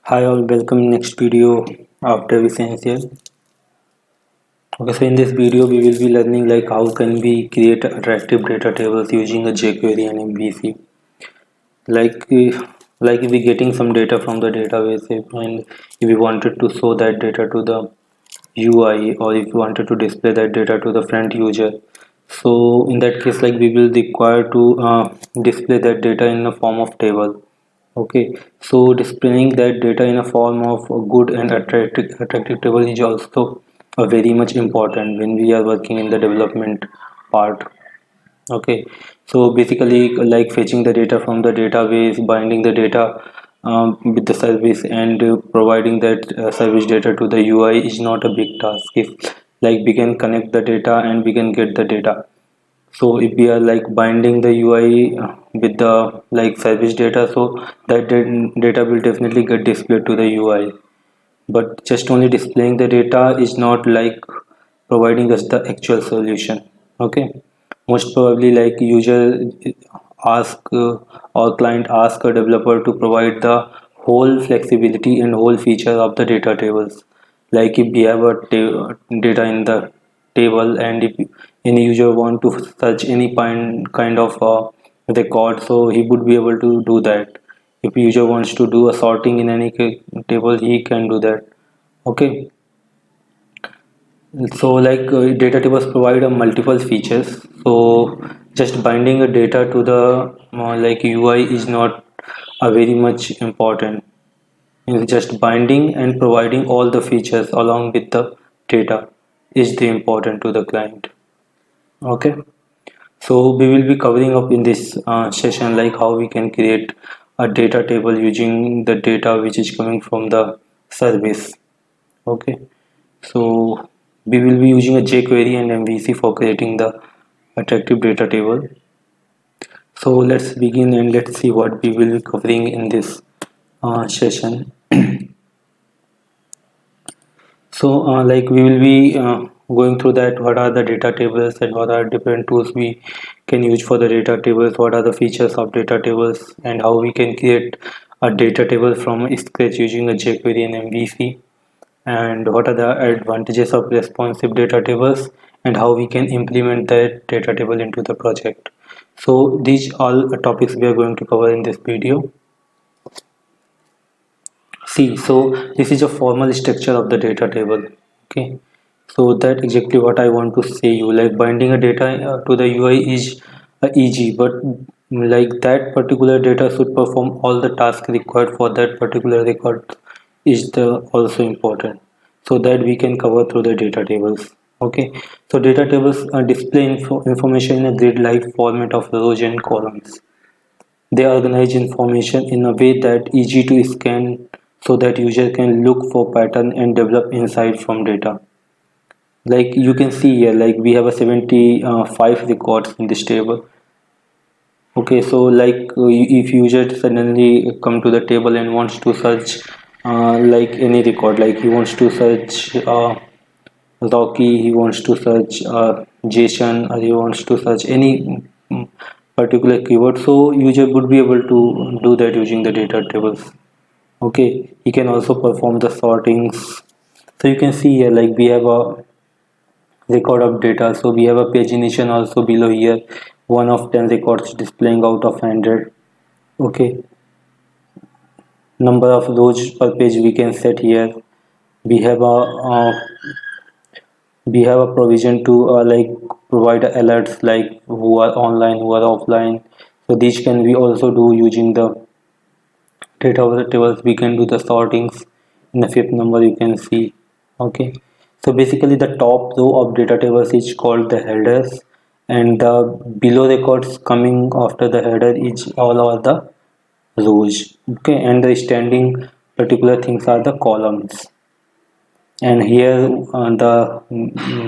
Hi all, welcome next video of Dev Essential. Okay, so in this video we will be learning like how can we create attractive data tables using a jQuery and MVC. Like like if we getting some data from the database and if we wanted to show that data to the UI or if you wanted to display that data to the front user. So in that case like we will require to display that data in the form of table. Okay, so displaying that data in a form of a good and attractive table is also very much important when we are working in the development part. Okay, so basically like fetching the data from the database, binding the data with the service and providing that service data to the UI is not a big task. If like we can connect the data and we can get the data, so if we are like binding the UI with the like service data, so that data will definitely get displayed to the UI. But just only displaying the data is not like providing us the actual solution. Okay, most probably like user ask or client ask a developer to provide the whole flexibility and whole feature of the data tables. Like if we have a data in the table and if any user want to search any kind of record, so he would be able to do that. If user wants to do a sorting in any table, he can do that. Okay, so like data tables provide a multiple features. So just binding a data to the like UI is not a very much important. It's just binding and providing all the features along with the data is the important to the client. Okay, so we will be covering up in this session like how we can create a data table using the data which is coming from the service. Okay, so we will be using a jQuery and MVC for creating the attractive data table. So let's begin and let's see what we will be covering in this session. So like we will be going through that what are the data tables and what are different tools we can use for the data tables, what are the features of data tables and how we can create a data table from scratch using a jQuery and MVC, and what are the advantages of responsive data tables and how we can implement that data table into the project. So these all topics we are going to cover in this video. See, so this is a formal structure of the data table. Okay, so that exactly what I want to say you, like binding a data to the UI is easy, but like that particular data should perform all the tasks required for that particular record is the also important, so that we can cover through the data tables. Okay, so data tables display information in a grid-like format of rows and columns. They organize information in a way that easy to scan so that user can look for pattern and develop insight from data. Like you can see here, like we have a 75 records in this table. Okay, so like if user suddenly come to the table and wants to search like any record, like he wants to search Rocky, he wants to search Jason, or he wants to search any particular keyword. So user would be able to do that using the data tables. Okay, he can also perform the sortings. So you can see here, like we have a record of data. So we have a pagination also below here. 1 of 10 records displaying out of 100. Okay, number of rows per page we can set here. We have a provision to like provide alerts like who are online, who are offline. So these can we also do using the data tables. We can do the sortings in the fifth number you can see. Okay, so basically the top row of data tables is called the headers, and the below records coming after the header is all are the rows. Okay, and the standing particular things are the columns, and here the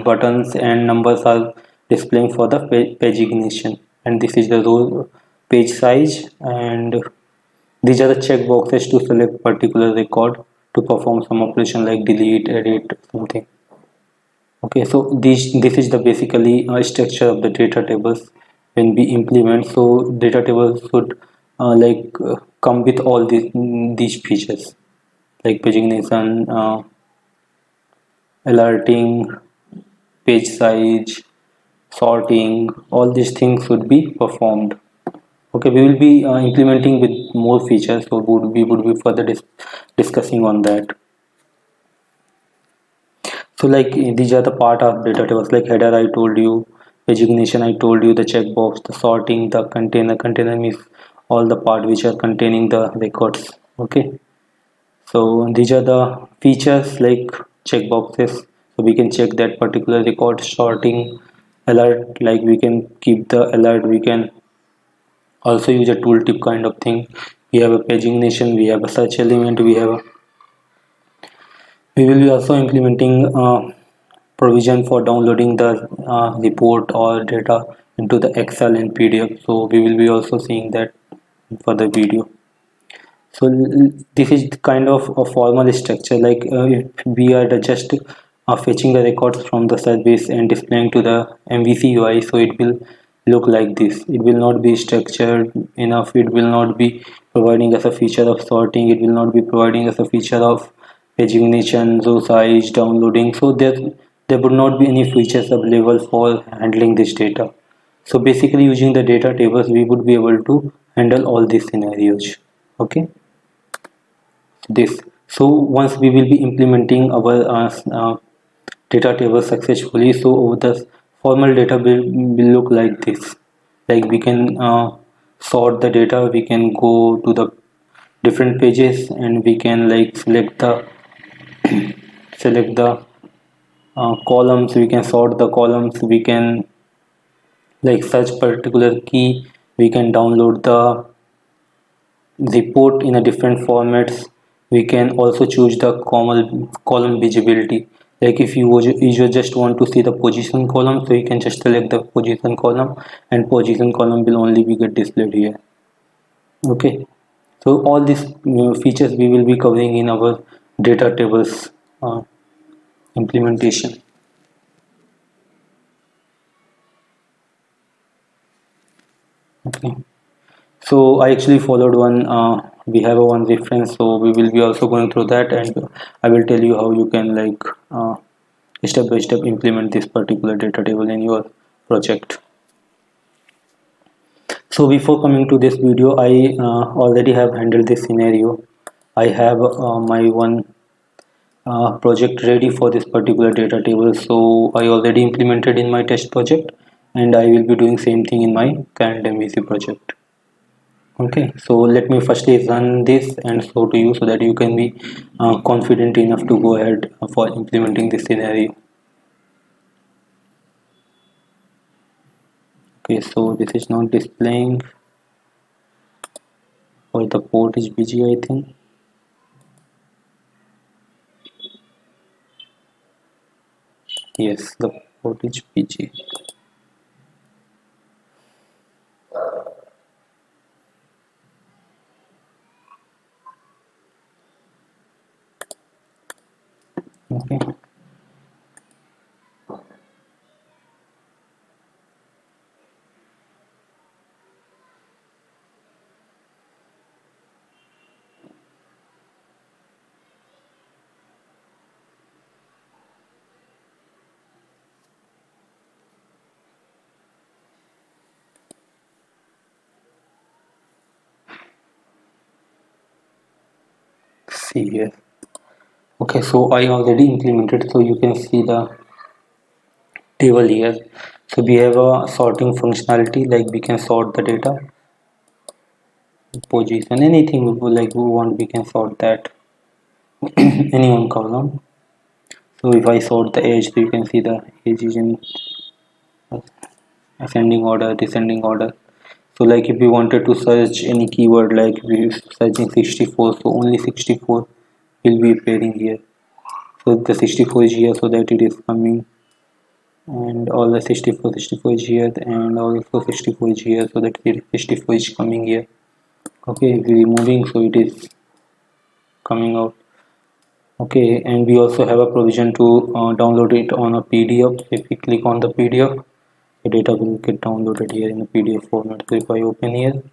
buttons and numbers are displaying for the pagination, and this is the row page size, and these are the check boxes to select particular record to perform some operation like delete, edit, something. Okay, so this is the basically structure of the data tables when we implement. So data tables should come with all these features. like pagination, alerting, page size, sorting, all these things should be performed. Okay, we will be implementing with more features, so we would be further discussing on that. So like these are the part of data tables, like header I told you, pagination I told you, the checkbox, the sorting, the container means all the part which are containing the records. Okay, so these are the features like checkboxes, so we can check that particular record. Sorting, alert, like we can keep the alert. We can also use a tooltip kind of thing. We have a pagination, we have a search element, we will be also implementing provision for downloading the report or data into the Excel and PDF. So we will be also seeing that for the video. So this is kind of a formal structure, like if we are just fetching the records from the service and displaying to the MVC UI, so it will look like this. It will not be structured enough, it will not be providing us a feature of sorting, it will not be providing us a feature of pagination, so size, downloading. So there would not be any features available for handling this data. So basically using the data tables we would be able to handle all these scenarios. Okay, this. So once we will be implementing our data table successfully, so the formal data will look like this. Like we can sort the data, we can go to the different pages, and we can like select the columns, we can sort the columns, we can like search particular key, we can download the report in a different formats. We can also choose the column visibility, like if you just want to see the position column, so you can just select the position column, and position column will only be get displayed here. Okay, so all these features we will be covering in our data tables implementation. Okay, so I actually followed one we have a one reference, so we will be also going through that, and I will tell you how you can like step by step implement this particular data table in your project. So before coming to this video, I already have handled this scenario. I have my one project ready for this particular data table, so I already implemented in my test project, and I will be doing same thing in my current MVC project. Okay, so let me firstly run this and show to you so that you can be confident enough to go ahead for implementing this scenario. Okay, so this is not displaying, or the port is busy, I think. Yes, the port is busy. Okay, see here. Okay, so I already implemented, so you can see the table here. So we have a sorting functionality, like we can sort the data, position, anything like we want, we can sort that any one column. So if I sort the age, so you can see the age is in ascending order, descending order. So like if we wanted to search any keyword, like we searching 64, so only 64 will be appearing here. So the 64 is here, so that it is coming, and all the 64 is here, and also 64 is here, so that it 64 is coming here. Okay, if we removing, so it is coming out. Okay, and we also have a provision to download it on a PDF. If we click on the PDF, the data will get downloaded here in the PDF format. So if I open here,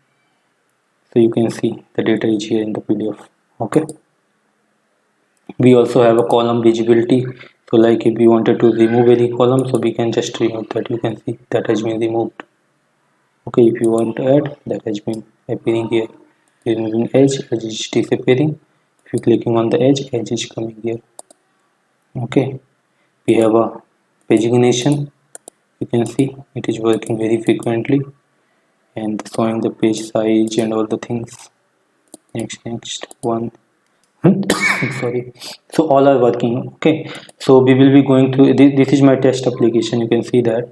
so you can see the data is here in the PDF. Okay, We also have a column visibility. So like if we wanted to remove any column, so we can just remove that. You can see that has been removed. Okay, if you want to add, that has been appearing here. Removing edge is disappearing. If you clicking on the edge is coming here. Okay, we have a pagination. You can see it is working very frequently and showing the page size and all the things. Next one. Sorry. So all are working. Okay, so we will be going through this is my test application. You can see that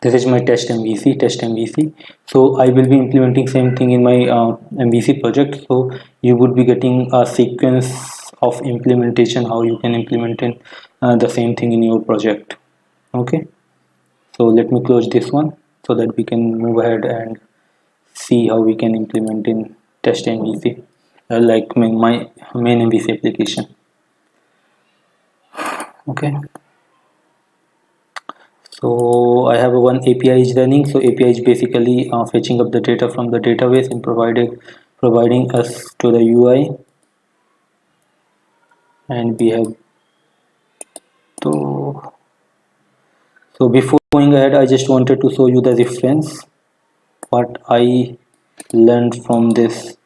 this is my test MVC. So I will be implementing same thing in my MVC project. So you would be getting a sequence of implementation, how you can implement in, the same thing in your project. Okay, so let me close this one so that we can move ahead and see how we can implement in test MVC, like my main MVC application. Okay, so I have a one API is running. So API is basically fetching up the data from the database and providing us to the UI. And we have to, so before going ahead, I just wanted to show you the reference what I learned from this.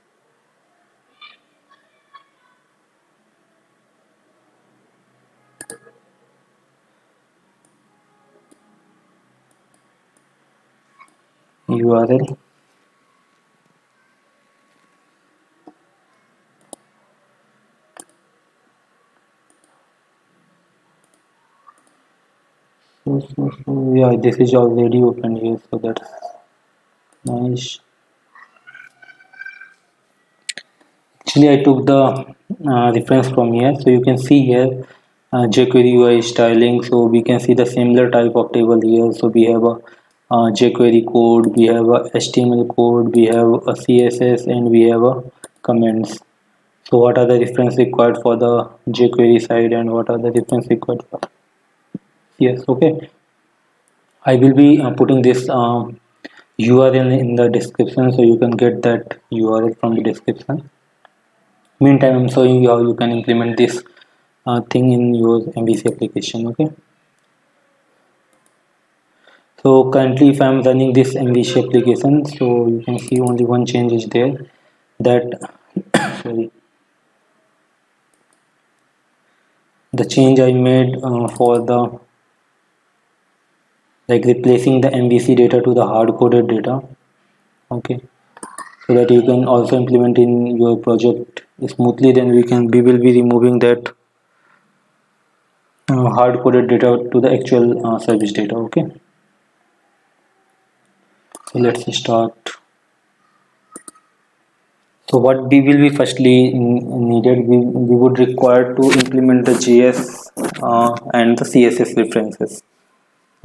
URL. Yeah, this is already open here, so that's nice. Actually, I took the reference from here, so you can see here jQuery UI styling. So we can see the similar type of table here. So we have a jQuery code, we have a HTML code, we have a CSS, and we have a comments. So what are the difference required for the jQuery side and what are the difference required for? Yes, okay. I will be putting this URL in the description, so you can get that URL from the description. Meantime, I'm showing you how you can implement this thing in your MVC application. Okay, so currently if I'm running this MVC application, so you can see only one change is there, that sorry, the change I made for the like replacing the MVC data to the hard coded data. Okay, so that you can also implement in your project smoothly. Then we will be removing that hard coded data to the actual service data. Okay, so let's start. So what we will be firstly needed, we would require to implement the JS and the CSS references.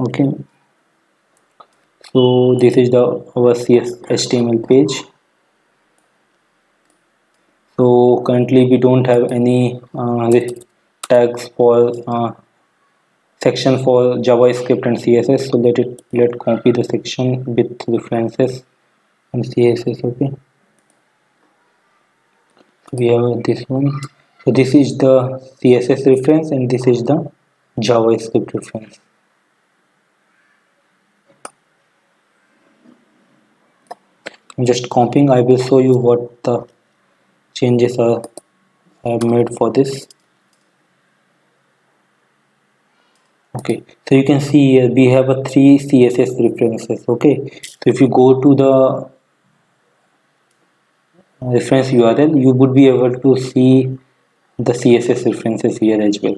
Okay, so this is the our CS HTML page. So currently we don't have any tags for section for JavaScript and CSS. So let copy the section with references and CSS. Okay, we have this one. So this is the CSS reference and this is the JavaScript reference. I'm just copying. I will show you what the changes are I have made for this. Okay, so you can see here we have a three CSS references. Okay, so if you go to the reference URL, you would be able to see the CSS references here as well.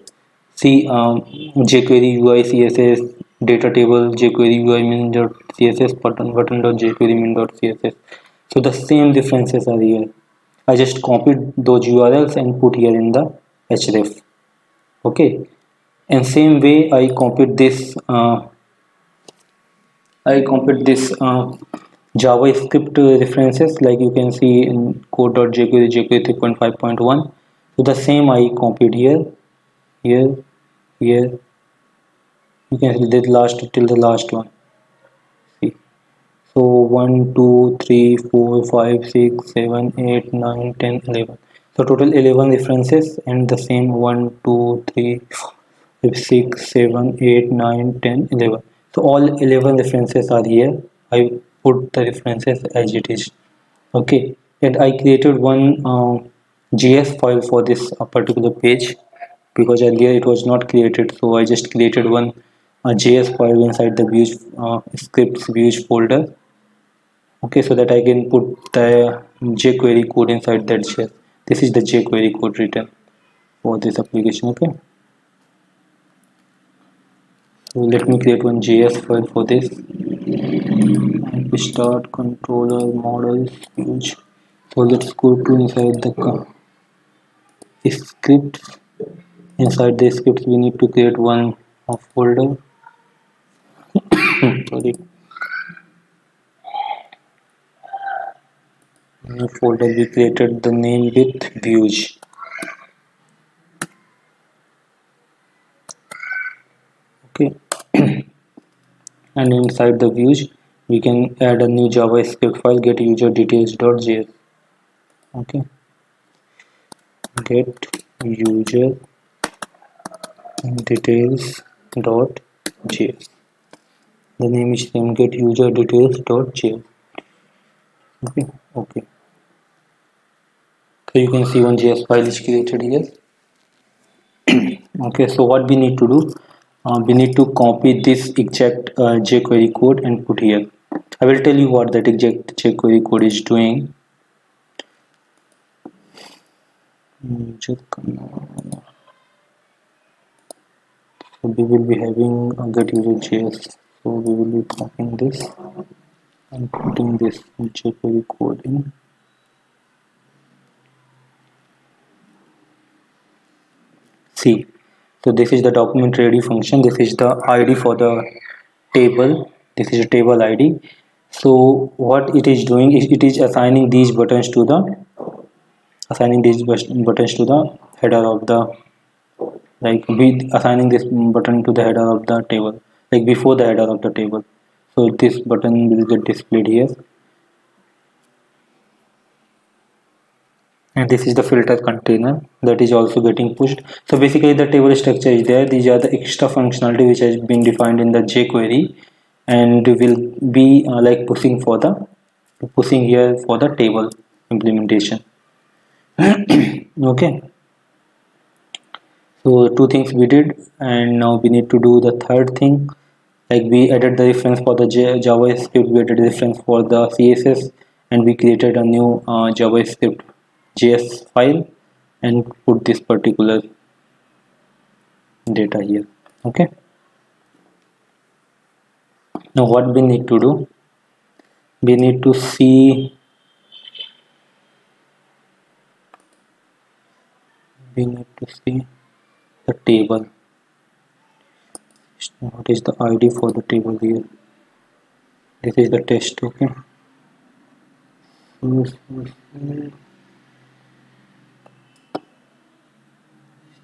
See jQuery UI CSS data table jQuery UI min.css button.jQuery min.css. So the same references are here. I just copied those URLs and put here in the href. Okay, and same way I copied this JavaScript references, like you can see in code.jQuery jQuery 3.5.1. So the same I copied here, here, here. You can see the last till the last one. See, so 1 2 3 4 5 6 7 8 9 10 11. So total 11 references and the same 1, 2, 3, 4, 6, 7, 8, 9, 10, 11. So all 11 references are here. I put the references as it is. Okay, and I created one JS file for this particular page because earlier it was not created. So I just created one JS file inside the Vue scripts Vue folder. Okay, so that I can put the jQuery code inside that JS. This is the jQuery code written for this application. Okay, so let me create one JS file for this. And we start controller models huge. So let's go to inside the scripts. Inside the scripts we need to create one folder. Sorry, new folder. We created the name with Vue. Okay, and inside the Vue we can add a new JavaScript file, get user details.js. Okay, get user details.js. The name is same, get user details.js. Okay, okay. So you can see one JS file is created here. Okay, so what we need to do, we need to copy this exact jQuery code and put here. I will tell you what that exact jQuery code is doing. So we will be having a get user JS. So we will be copying this and putting this jQuery code in. See, so this is the document ready function. This is the ID for the table. This is a table ID. So what it is doing is it is assigning these buttons to the header of the, like be assigning this button to the header of the table, like before the header of the table. So this button will get displayed here, and this is the filter container that is also getting pushed. So basically the table structure is there. These are the extra functionality which has been defined in the jQuery and will be like pushing here for the table implementation. Okay, so two things we did, and now we need to do the third thing. Like we added the reference for the JavaScript, we added reference for the CSS, and we created a new JavaScript JS file and put this particular data here. Okay, now what we need to do, we need to see, the table. What is the ID for the table here? This is the test. Okay,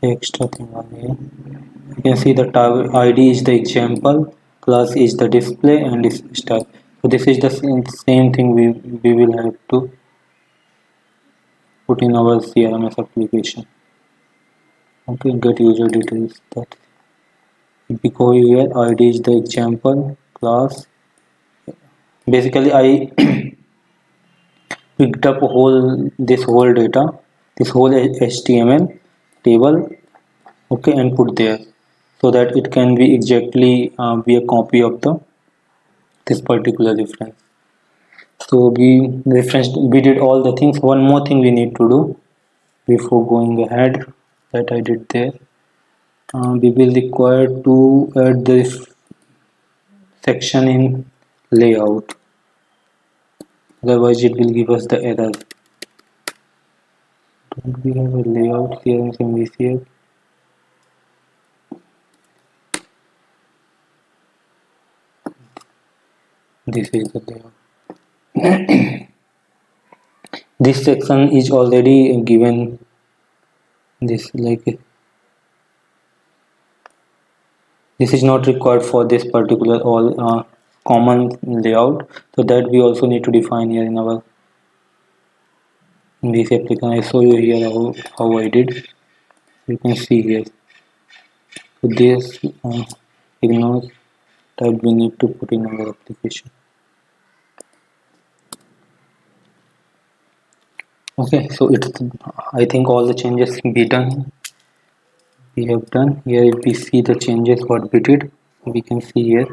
extra thing on here. You can see the tag ID is the example, class is the display, and this style. So this is the same thing we will have to put in our CRMS application. Okay, get user details. That because here ID is the example, class. Basically, I picked up this whole data, this whole HTML table. Okay, and put there so that it can be exactly be a copy of the this particular reference. So we did all the things. One more thing we need to do before going ahead that I did there. We will require to add this section in layout, otherwise it will give us the error. Don't we have a layout here in VCF? This is the layout. This section is already given this, like this is not required for this particular all common layout, so that we also need to define here in our in this application. I show you here how I did. You can see here. So this ignore type we need to put in our application. Okay, so it's, I think all the changes be done. We have done here. If we see the changes what we did, we can see here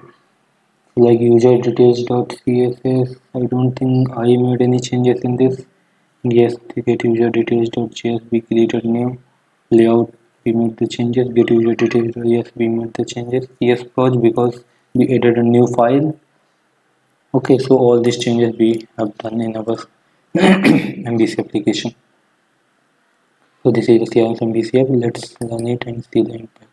like user details.css. I don't think I made any changes in this. Yes, the get user details.js we created new layout. We made the changes. Get user details. Yes, we made the changes. Yes, purge because we added a new file. Okay, so all these changes we have done in our MVC application. So this is the CRS MVC app. Let's run it and see the impact.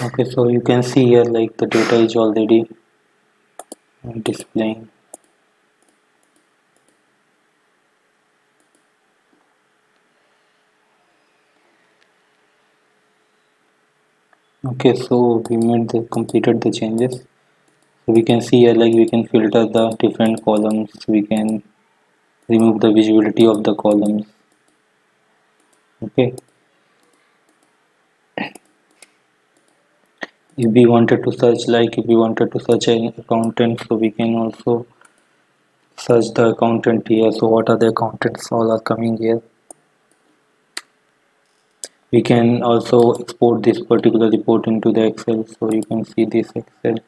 Okay, so you can see here like the data is already displaying. Okay, so we made the completed the changes. So we can see here like we can filter the different columns. We can remove the visibility of the columns. Okay, if we wanted to search, like if we wanted to search an accountant, so we can also search the accountant here. So what are the accountants, all are coming here. We can also export this particular report into the Excel, so you can see this Excel.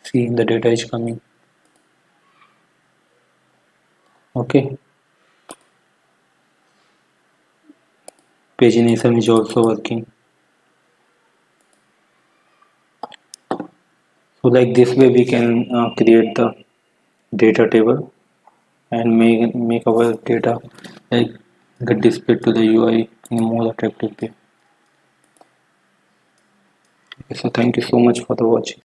See, the data is coming. Okay, pagination is also working. So like this way we can create the data table and make our data like get displayed to the UI in a more attractive way. Okay, so thank you so much for the watching.